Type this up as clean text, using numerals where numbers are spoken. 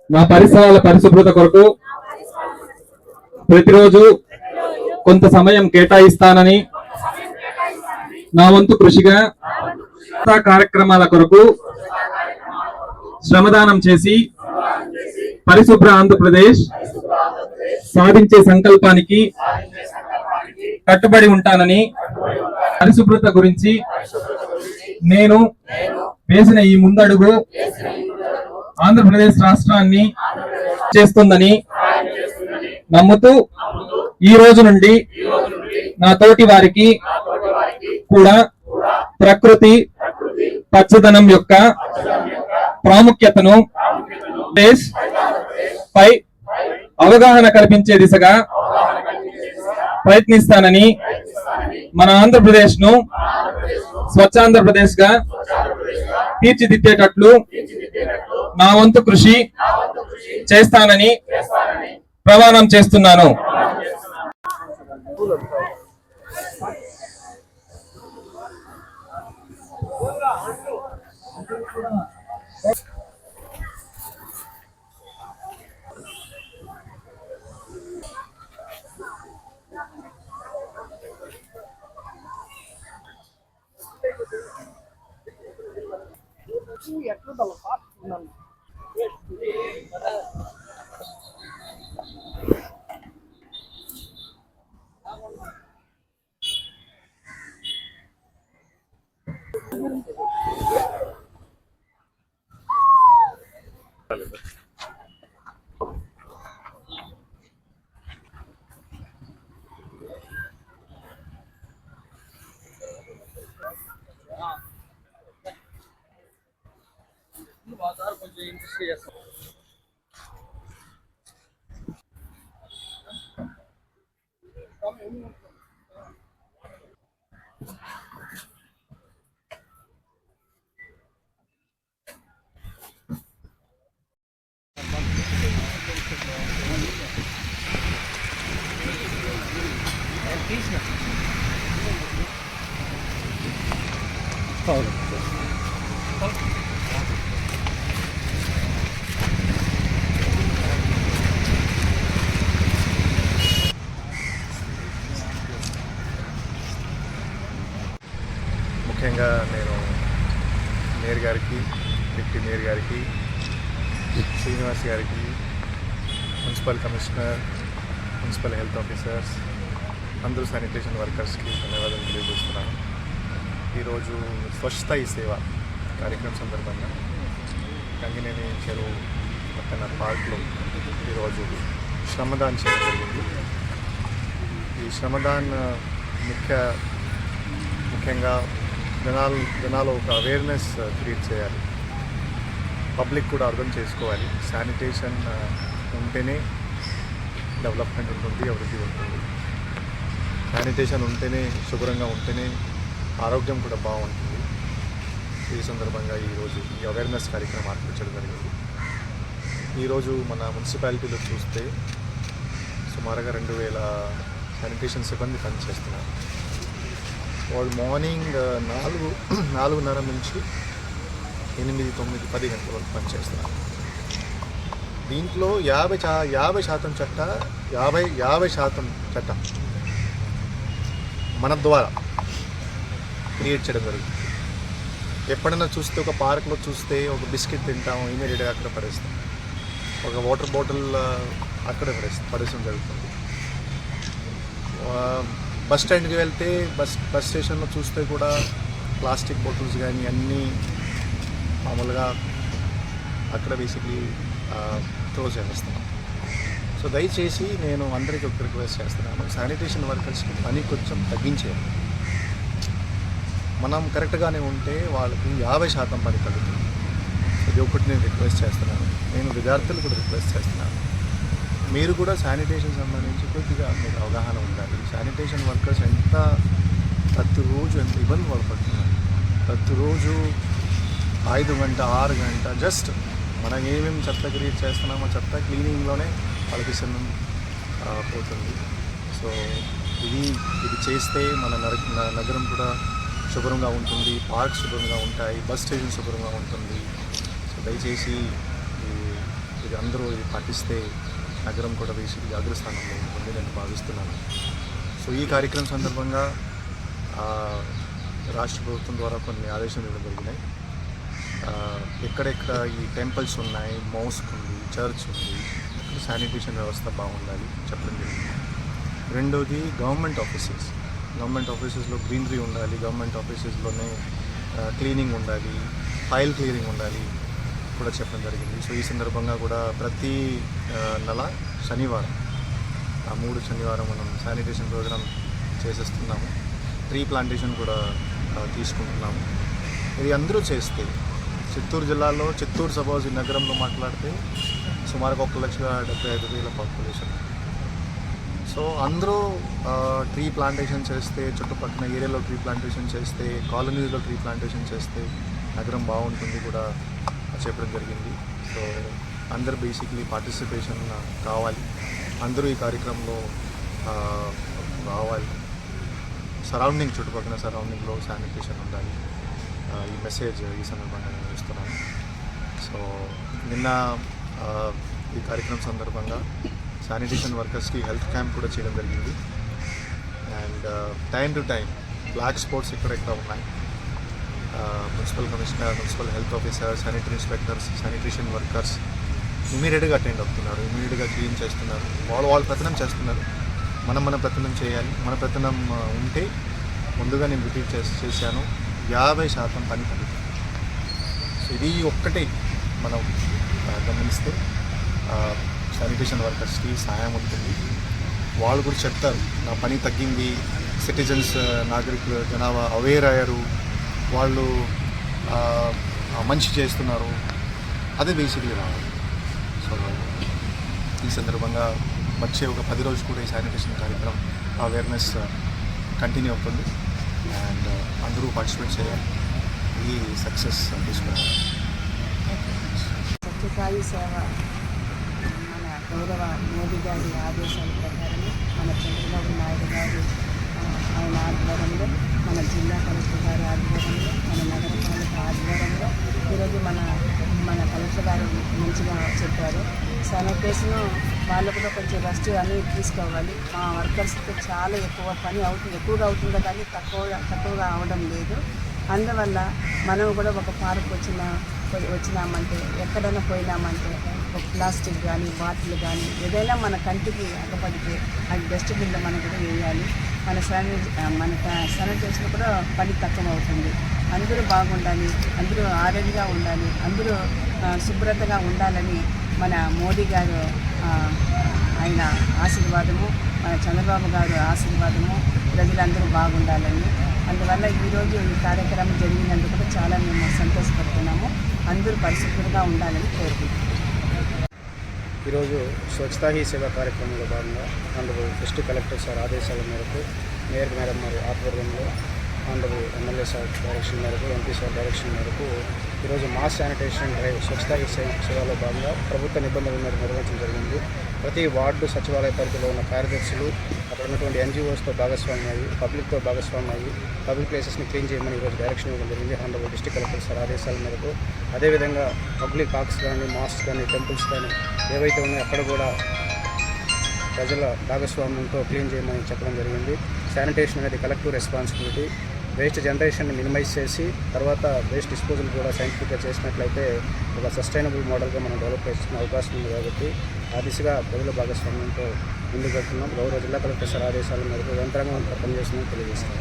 నా పరిసరాల పరిశుభ్రత కొరకు ప్రతిరోజు కొంత సమయం కేటాయిస్తానని నా వంతు కృషిగా కార్యక్రమాల కొరకు శ్రమదానం చేసి పరిశుభ్ర ఆంధ్రప్రదేశ్ సాధించే సంకల్పానికి కట్టుబడి ఉంటానని, పరిశుభ్రత గురించి నేను వేసిన ఈ ముందడుగు ఆంధ్రప్రదేశ్ రాష్ట్రాన్ని చేస్తుందని నమ్ముతూ ఈ రోజు నుండి నా తోటి వారికి కూడా ప్రకృతి పచ్చదనం యొక్క ప్రాముఖ్యతను పై అవగాహన కల్పించే దిశగా ప్రయత్నిస్తానని, మన ఆంధ్రప్రదేశ్ ను స్వచ్ఛాంధ్రప్రదేశ్ గా తీర్చిదిద్దేటట్లు నా వంతు కృషి చేస్తానని ప్రమాణం చేస్తున్నాను. ముఖ్యంగా నేను మేయర్ గారికి, డిప్యూటీ మేయర్ గారికి, శ్రీనివాస్ గారికి, municipal commissioner, municipal health officers, అందరూ శానిటేషన్ వర్కర్స్కి ధన్యవాదాలు తెలియజేస్తున్నాను. ఈరోజు స్వచ్ఛతా ఈ సేవ కార్యక్రమం సందర్భంగా గంగినేని చెరువు పక్కన పార్క్లో ఈరోజు శ్రమదాన్ చేయడం జరిగింది. ఈ శ్రమదాన్ ముఖ్యంగా జనాలు ఒక అవేర్నెస్ క్రియేట్ చేయాలి. పబ్లిక్ కూడా అర్థం చేసుకోవాలి. శానిటేషన్ ఉంటేనే డెవలప్మెంట్ ఉంటుంది, అభివృద్ధి ఉంటుంది. శానిటేషన్ ఉంటేనే, శుభ్రంగా ఉంటేనే ఆరోగ్యం కూడా బాగుంటుంది. ఈ సందర్భంగా ఈరోజు ఈ అవేర్నెస్ కార్యక్రమం ఆర్పించడం జరిగింది. ఈరోజు మన మున్సిపాలిటీలో చూస్తే సుమారుగా 2000 శానిటేషన్ సిబ్బంది పనిచేస్తున్నారు. వాళ్ళు మార్నింగ్ 4:30 నుంచి 8, 9, 10 గంటల వరకు పనిచేస్తున్నారు. దీంట్లో 50% చట్టం మన ద్వారా క్రియేట్ చేయడం జరుగుతుంది. ఎప్పుడైనా చూస్తే ఒక పార్క్లో చూస్తే ఒక బిస్కెట్ తింటాము, ఇమీడియట్గా అక్కడ పడేస్తాం. ఒక వాటర్ బాటిల్ అక్కడే పడేయడం జరుగుతుంది. బస్ స్టాండ్కి వెళ్తే బస్ స్టేషన్లో చూస్తే కూడా ప్లాస్టిక్ బాటిల్స్ కానీ అన్నీ మామూలుగా అక్కడ బేసిక్లీ త్రో చేస్తాం. సో దయచేసి నేను అందరికీ ఒక రిక్వెస్ట్ చేస్తున్నాను, శానిటేషన్ వర్కర్స్కి పని కొంచెం తగ్గించేయాలి. మనం కరెక్ట్గానే ఉంటే వాళ్ళకి 50% పని తగ్గుతుంది. ఇది ఒకటి నేను రిక్వెస్ట్ చేస్తున్నాను. నేను విద్యార్థులు కూడా రిక్వెస్ట్ చేస్తున్నాను, మీరు కూడా శానిటేషన్ సంబంధించి కొద్దిగా మీకు అవగాహన ఉండాలి. శానిటేషన్ వర్కర్స్ ప్రతిరోజు ఎంత ఇబ్బంది పడుతున్నారు. ప్రతిరోజు 5 గంట 6 గంట జస్ట్ మనం ఏమేమి చెత్త క్రియేట్ చేస్తున్నామో చెత్త క్లీనింగ్లోనే వాళ్ళకి సమయం పోతుంది. సో ఇది చేస్తే మన నగరం కూడా శుభ్రంగా ఉంటుంది, పార్క్స్ శుభ్రంగా ఉంటాయి, బస్ స్టేషన్ శుభ్రంగా ఉంటుంది. సో దయచేసి ఇది అందరూ ఇది పాటిస్తే నగరం కూడా బేసిక్గా అగ్రస్థానంలో ఉంటుంది నేను భావిస్తున్నాను. సో ఈ కార్యక్రమం సందర్భంగా రాష్ట్ర ప్రభుత్వం ద్వారా కొన్ని ఆదేశాలు ఇవ్వడం జరిగినాయి. ఎక్కడెక్కడ ఈ టెంపుల్స్ ఉన్నాయి, మోస్క్ ఉంది, చర్చ్ ఉంది, అక్కడ శానిటేషన్ వ్యవస్థ బాగుండాలి చెప్పడం జరిగింది. రెండోది గవర్నమెంట్ ఆఫీసెస్లో గ్రీనరీ ఉండాలి, గవర్నమెంట్ ఆఫీసెస్లోనే క్లీనింగ్ ఉండాలి, ఫైల్ క్లియరింగ్ ఉండాలి కూడా చెప్పడం జరిగింది. సో ఈ సందర్భంగా కూడా ప్రతి నెల శనివారం 3 శనివారం మనం శానిటేషన్ ప్రోగ్రామ్ చేసేస్తున్నాము. ట్రీ ప్లాంటేషన్ కూడా తీసుకుంటున్నాము. ఇది అందరూ చేస్తే చిత్తూరు జిల్లాలో సపోజ్ ఈ నగరంలో మాట్లాడితే సుమారు 1,75,000 పాపులేషన్. సో అందరూ ట్రీ ప్లాంటేషన్ చేస్తే, చుట్టుపక్కల ఏరియాలో ట్రీ ప్లాంటేషన్ చేస్తే, కాలనీలో ట్రీ ప్లాంటేషన్ చేస్తే నగరం బాగుంటుంది కూడా చెప్పడం జరిగింది. సో అందరు బేసిక్లీ పార్టిసిపేషన్ కావాలి, అందరూ ఈ కార్యక్రమంలో రావాలి. చుట్టుపక్కల సరౌండింగ్లో శానిటేషన్ ఉండాలి. ఈ మెసేజ్ ఈ సందర్భంగా నేను ఇస్తున్నాను. సో నిన్న ఈ కార్యక్రమం సందర్భంగా శానిటేషన్ వర్కర్స్కి హెల్త్ క్యాంప్ కూడా చేయడం జరిగింది. And time to time black spots ఎక్కడెక్కడ ఉన్నాయి, municipal commissioner, municipal health officer, sanitary inspectors, sanitation workers ఇమీడియట్గా అటెండ్ అవుతున్నారు, ఇమీడియట్గా క్లీన్ చేస్తున్నారు. వాళ్ళు ప్రయత్నం చేస్తున్నారు. మన ప్రయత్నం చేయాలి. మన ప్రయత్నం ఉంటే ముందుగా నేను రిపీట్ చేశాను 50% పని తగ్గుతుంది. సో ఇది ఒక్కటే మనం గమనిస్తే శానిటేషన్ వర్కర్స్కి సహాయం ఉంటుంది. వాళ్ళు కూడా చెప్తారు నా పని తగ్గింది, సిటిజన్స్ నాగరికులు జనాభా అవేర్ అయ్యారు, వాళ్ళు మంచి చేస్తున్నారు, అదే బేసిక్లీ రావాలి. సో ఈ సందర్భంగా వచ్చే ఒక 10 రోజులు కూడా ఈ శానిటేషన్ కార్యక్రమం అవేర్నెస్ కంటిన్యూ అవుతుంది. అండ్ అందరూ పార్టిసిపేట్ చేయాలి, ఇది సక్సెస్ తీసుకురావాలి. సత్యసాయి సేవ మన గౌరవ మోదీ గారి ఆదేశాల ప్రకారం మన చంద్రబాబు నాయుడు గారు ఆయన ఆధ్వర్యంలో, మన జిల్లా కలెక్టర్ గారి ఆధ్వర్యంలో, మన నగరపాలక ఆధ్వర్యంలో ఈరోజు మన కలెక్టర్ గారు మంచిగా చెప్పారు. శానిటేషన్ వాళ్ళు కూడా కొంచెం రెస్ట్ అని తీసుకోవాలి. మా వర్కర్స్కి చాలా ఎక్కువగా అవుతుందో కానీ తక్కువగా అవడం లేదు. అందువల్ల మనం కూడా ఒక పార్క్ వచ్చినామంటే, ఎక్కడైనా పోయినామంటే ఒక ప్లాస్టిక్ కానీ బాటిల్ కానీ ఏదైనా మన కంటికి అక్కపడితే అది డస్ట్బిన్లో మనం కూడా వేయాలి. మన శానిటేషన్ కూడా పని తక్కువ అవుతుంది. అందరూ బాగుండాలి, అందరూ ఆరోగ్యంగా ఉండాలి, అందరూ శుభ్రతగా ఉండాలని మన మోదీ గారు ఆయన ఆశీర్వాదము, మన చంద్రబాబు గారు ఆశీర్వాదము ప్రజలందరూ బాగుండాలని. అందువల్ల ఈరోజు ఈ కార్యక్రమం జరిగినందుకు కూడా చాలా మేము సంతోషపడుతున్నాము. అందరూ పరిశుభ్రంగా ఉండాలని కోరుకుంటున్నాము. ఈరోజు స్వచ్ఛతా హీ సేవ కార్యక్రమంలో భాగంగా ఆంధ్రప్రదేశ్ డిస్ట్రిక్ట్ కలెక్టర్ సార్ ఆదేశాల మేరకు, మేయర్ మేడం వారి ఆధ్వర్యంలో, ఆంధ్రప్రదేశ్ ఎమ్మెల్యే సార్ డైరెక్షన్ మేరకు, ఎంపీ సార్ డైరెక్షన్ మేరకు ఈరోజు mass sanitation drive Swachhata he సేవలో భాగంగా ప్రభుత్వ నిబంధనల మేరకు నిర్వహించడం జరిగింది. ప్రతి వార్డు సచివాలయ పరిధిలో ఉన్న కార్యదర్శులు అక్కడ ఉన్నటువంటి ఎన్జిఓస్తో భాగస్వామ్యం అయ్యి, పబ్లిక్తో భాగస్వామ్యం అయ్యి పబ్లిక్ ప్లేసెస్ని క్లీన్ చేయమని ఈరోజు డైరెక్షన్ ఇవ్వడం జరిగింది ఆంధ్రప్రదేశ్ డిస్ట్రిక్ట్ కలెక్టర్ సార్ ఆదేశాల మేరకు. అదేవిధంగా పబ్లిక్ పార్క్స్ కానీ, మాస్క్ కానీ, టెంపుల్స్ కానీ ఏవైతే ఉన్నాయో అక్కడ కూడా ప్రజల భాగస్వామ్యంతో క్లీన్ చేయమని చెప్పడం జరిగింది. శానిటేషన్ అనేది కలెక్టివ్ రెస్పాన్సిబిలిటీ. వేస్ట్ జనరేషన్ని మినిమైజ్ చేసి తర్వాత వేస్ట్ డిస్పోజల్ కూడా సైంటిఫిక్గా చేసినట్లయితే ఒక సస్టైనబుల్ మోడల్గా మనం డెవలప్ చేసుకునే అవకాశం ఉంది. కాబట్టి ఆ దిశగా ప్రజల భాగస్వామ్యంతో ముందుకు వెళ్తున్నాం. గౌరవ జిల్లా కలెక్టర్ సార్ ఆదేశాల మేరకు యంత్రాంగం అంతా పనిచేస్తుందని తెలియజేస్తాం.